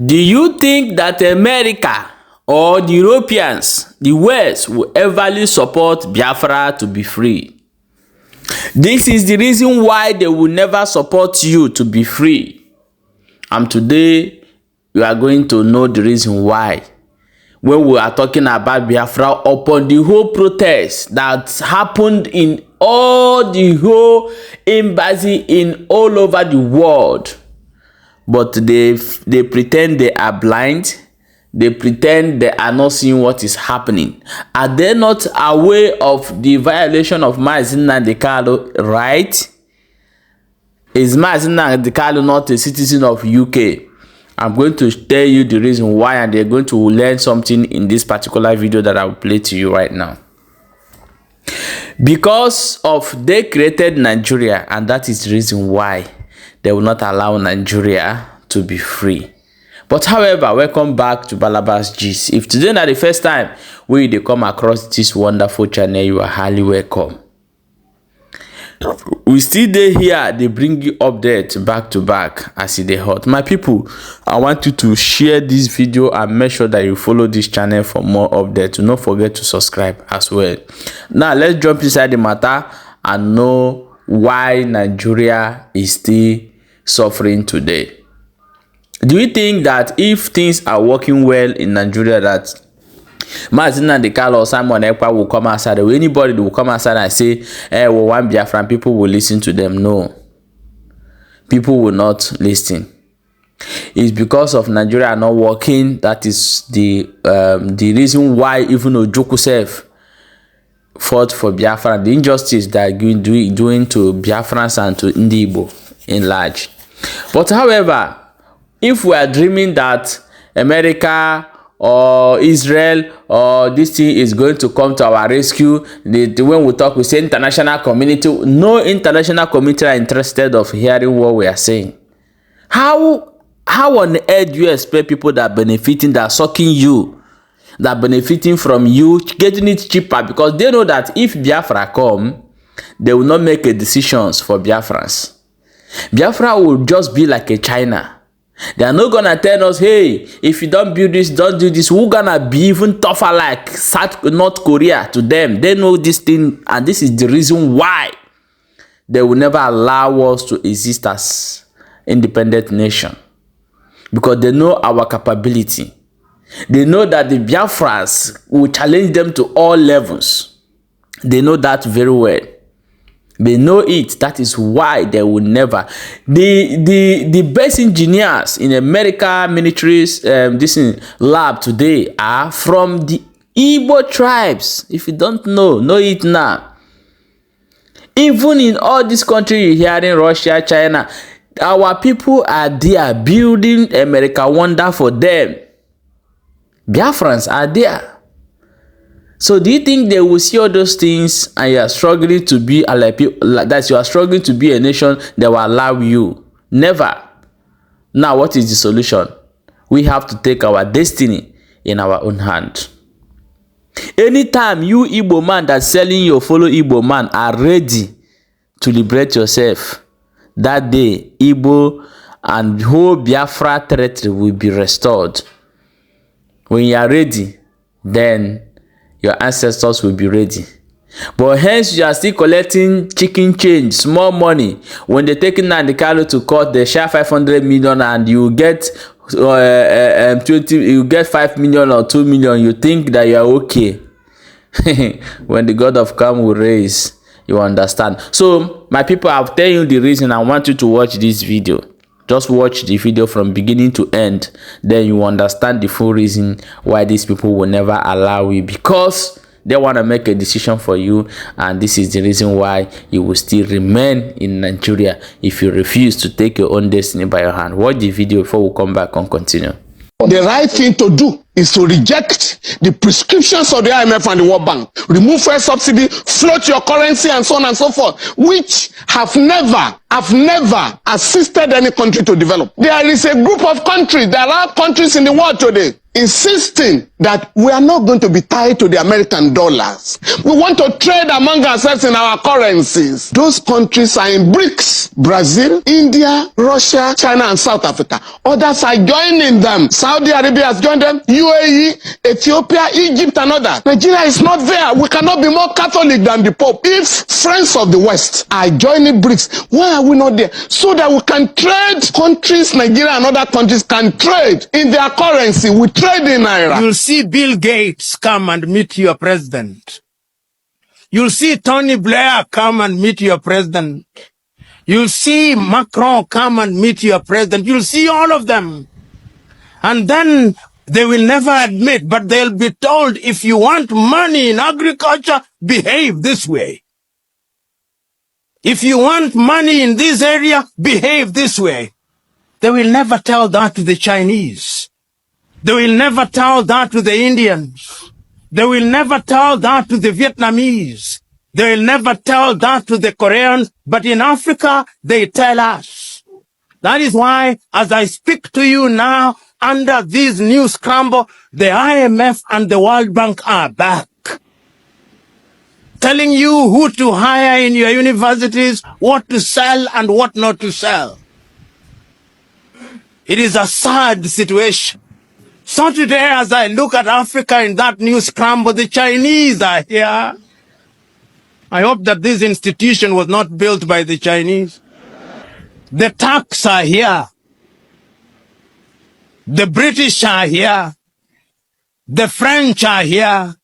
Do you think that America or the Europeans, the West, will everly support Biafra to be free? This is the reason why they will never support you to be free. And today, you are going to know the reason why. When we are talking about Biafra upon the whole protest that happened in all the whole embassy in all over the world. But they pretend they are blind. They pretend they are not seeing what is happening. Are they not aware of the violation of Mazi Nnamdi Kanu right? Is Mazi Nnamdi Kanu not a citizen of UK? I'm going to tell you the reason why, and they're going to learn something in this particular video that I will play to you right now. Because of they created Nigeria, and that is the reason why they will not allow Nigeria to be free. But however, welcome back to Balabas Gist. If today is the first time they come across this wonderful channel, you are highly welcome. We still dey here, they bring you updates back to back as they hot. My people, I want you to share this video and make sure that you follow this channel for more updates. Do not forget to subscribe as well. Now let's jump inside the matter and know why Nigeria is still suffering today. Do you think that if things are working well in Nigeria, that Mazi Nnamdi Kanu or Simon Ekpa will come outside, or anybody will come outside and say, well, one Biafran, people will listen to them? No. People will not listen. It's because of Nigeria not working. That is the reason why even Ojukwu self fought for Biafra. The injustice that doing to Biafrans and to Ndi Igbo in large. But however, if we are dreaming that America or Israel or this thing is going to come to our rescue, when we talk, we say international community. No international community are interested of hearing what we are saying. How on earth do you expect people that are benefiting, that are sucking you, that are benefiting from you, getting it cheaper? Because they know that if Biafra come, they will not make a decisions for Biafrans. Biafra will just be like a China. They are not gonna tell us, hey, if you don't build this, don't do this. We're gonna be even tougher like North Korea to them. They know this thing, and this is the reason why they will never allow us to exist as independent nation. Because they know our capability. They know that the Biafrans will challenge them to all levels. They know that very well. They know it. That is why they will never. The best engineers in America military's this lab today are from the Igbo tribes. If you don't know it now. Even in all these countries you hear in Russia, China, our people are there building America wonder for them. Biafrans are there. So do you think they will see all those things and you are struggling to be like that? You are struggling to be a nation that will allow you? Never. Now, what is the solution? We have to take our destiny in our own hand. Anytime you Igbo man that's selling your fellow Igbo man are ready to liberate yourself, that day Igbo and whole Biafra territory will be restored. When you are ready, then your ancestors will be ready. But hence you are still collecting chicken change, small money. When they take Nnamdi Kanu to court, they share 500 million and you get 20. You get 5 million or 2 million. You think that you are okay. When the God of come will raise, you understand. So my people, I'll tell you the reason I want you to watch this video. Just watch the video from beginning to end. Then you understand the full reason why these people will never allow you. Because they want to make a decision for you. And this is the reason why you will still remain in Nigeria if you refuse to take your own destiny by your hand. Watch the video before we come back and continue. The right thing to do is to reject the prescriptions of the IMF and the World Bank. Remove fuel subsidy, float your currency, and so on and so forth, which have never assisted any country to develop. There is a group of countries, there are countries in the world today, insisting that we are not going to be tied to the American dollars. We want to trade among ourselves in our currencies. Those countries are in BRICS: Brazil, India, Russia, China, and South Africa. Others are joining them. Saudi Arabia has joined them, UAE, Ethiopia, Egypt, and others. Nigeria is not there. We cannot be more Catholic than the Pope. If friends of the West are joining BRICS, why are we not there? So that we can trade. Countries, Nigeria and other countries can trade in their currency. We trade in Naira. You'll see Bill Gates come and meet your president. You'll see Tony Blair come and meet your president. You'll see Macron come and meet your president. You'll see all of them. And then they will never admit, but they'll be told, if you want money in agriculture, behave this way. If you want money in this area, behave this way. They will never tell that to the Chinese. They will never tell that to the Indians. They will never tell that to the Vietnamese. They will never tell that to the Koreans. But in Africa, they tell us. That is why, as I speak to you now, under this new scramble, the IMF and the World Bank are back, telling you who to hire in your universities, what to sell and what not to sell. It is a sad situation. So today, as I look at Africa in that new scramble, the Chinese are here. I hope that this institution was not built by the Chinese. The Turks are here. The British are here. The French are here.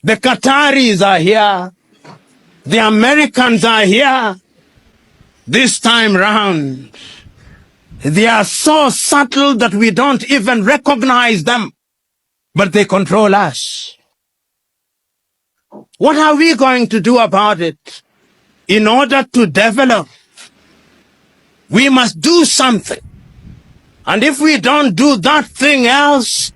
The Qataris are here. The Americans are here. This time round, they are so subtle that we don't even recognize them, but they control us. What are we going to do about it? In order to develop, we must do something. And if we don't do that thing else,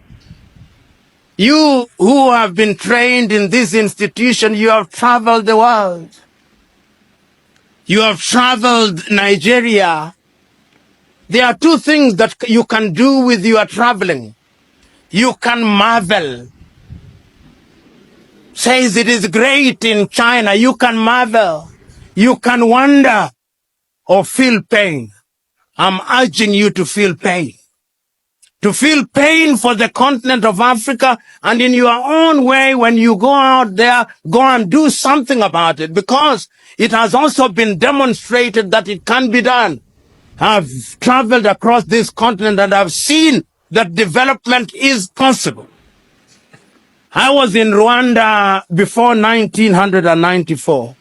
you who have been trained in this institution, you have traveled the world. You have traveled Nigeria. There are two things that you can do with your traveling. You can marvel. Says it is great in China. You can marvel. You can wonder or feel pain. I'm urging you to feel pain. To feel pain for the continent of Africa, and in your own way, when you go out there, go and do something about it, because it has also been demonstrated that it can be done. I've traveled across this continent and I've seen that development is possible. I was in Rwanda before 1994.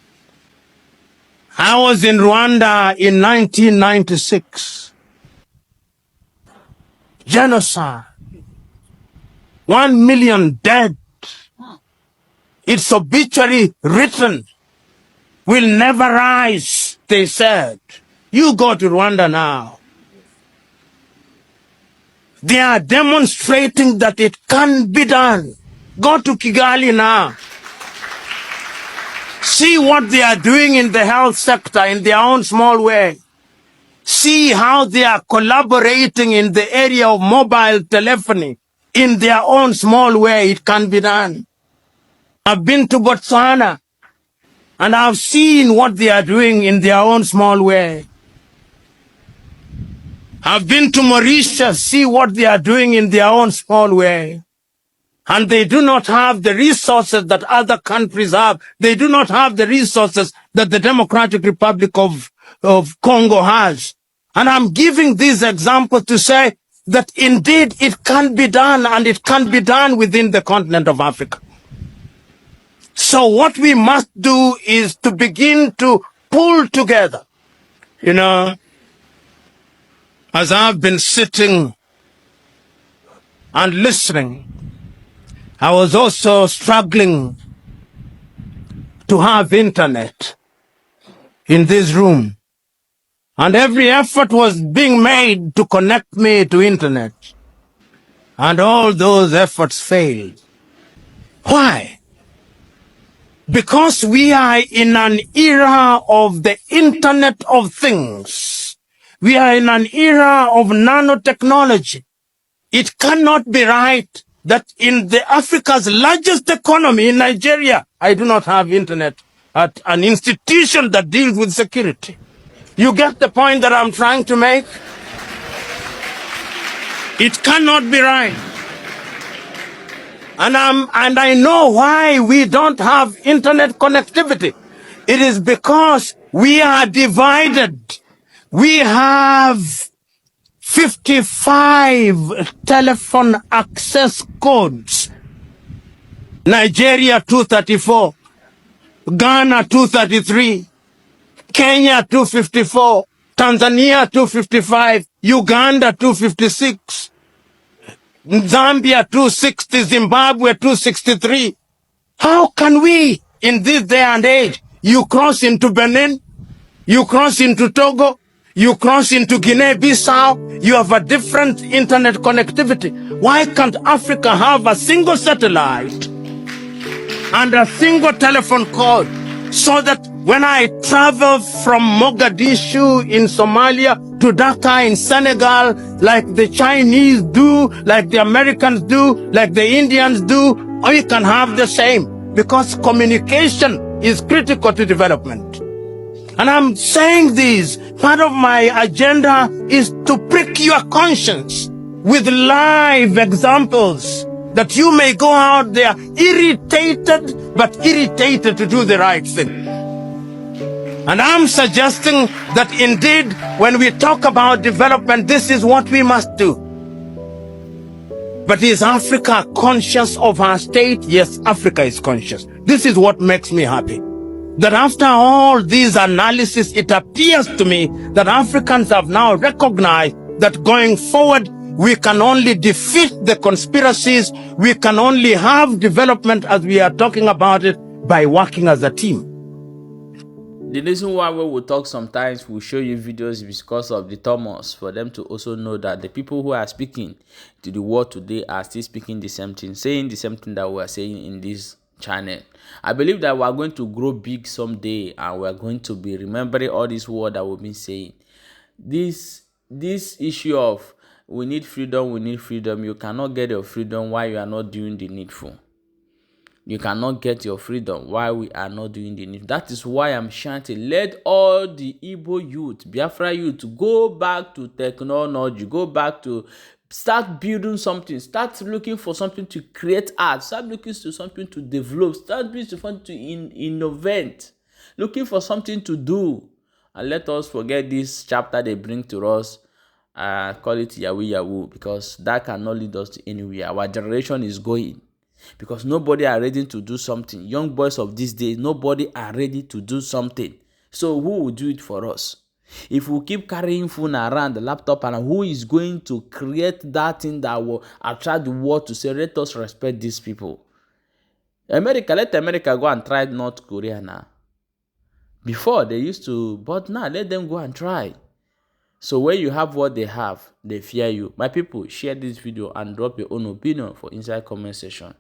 I was in Rwanda in 1996. Genocide. 1 million dead. Its obituary written. Will never rise, they said. You go to Rwanda now. They are demonstrating that it can be done. Go to Kigali now. See what they are doing in the health sector in their own small way. See how they are collaborating in the area of mobile telephony in their own small way. It can be done. I've been to Botswana and I've seen what they are doing in their own small way. I've been to Mauritius, see what they are doing in their own small way. And they do not have the resources that other countries have. They do not have the resources that the Democratic Republic of Congo has. And I'm giving this example to say that indeed it can be done, and it can be done within the continent of Africa. So what we must do is to begin to pull together. You know, as I've been sitting and listening, I was also struggling to have internet in this room. And every effort was being made to connect me to internet. And all those efforts failed. Why? Because we are in an era of the Internet of Things. We are in an era of nanotechnology. It cannot be right that in the Africa's largest economy, in Nigeria, I do not have internet at an institution that deals with security. You get the point that I'm trying to make? It cannot be right. And I know why we don't have internet connectivity. It is because we are divided. We have 55 telephone access codes. Nigeria 234, Ghana 233, Kenya 254, Tanzania 255, Uganda 256, Zambia 260, Zimbabwe 263. How can we, in this day and age, you cross into Benin, you cross into Togo, you cross into Guinea-Bissau, you have a different internet connectivity. Why can't Africa have a single satellite and a single telephone code so that when I travel from Mogadishu in Somalia to Dhaka in Senegal, like the Chinese do, like the Americans do, like the Indians do, we can have the same, because communication is critical to development. And I'm saying this, part of my agenda is to prick your conscience with live examples, that you may go out there irritated, but irritated to do the right thing. And I'm suggesting that indeed, when we talk about development, this is what we must do. But is Africa conscious of her state? Yes, Africa is conscious. This is what makes me happy. That after all these analysis, it appears to me that Africans have now recognized that going forward, we can only defeat the conspiracies, we can only have development as we are talking about it by working as a team. The reason why we will talk sometimes, we'll show you videos because of the Thomas, for them to also know that the people who are speaking to the world today are still speaking the same thing, saying the same thing that we are saying in this channel. I believe that we are going to grow big someday, and we are going to be remembering all this word that we've been saying. This issue of we need freedom, you cannot get your freedom while you are not doing the needful. You cannot get your freedom while we are not doing the needful. That is why I'm chanting, let all the Igbo youth, Biafra youth, go back to technology, go back to start building something, start looking for something to create art, start looking for something to develop, start looking for something to innovate, looking for something to do. And let us forget this chapter they bring to us, call it Yahoo, because that cannot lead us to anywhere. Our generation is going, because nobody are ready to do something. Young boys of these days, nobody are ready to do something. So who will do it for us? If we keep carrying phone around, the laptop, and who is going to create that thing that will attract the world to say, let us respect these people? America, let America go and try North Korea now. Before they used to, but now let them go and try. So when you have what they have, they fear you. My people, share this video and drop your own opinion for inside comment section.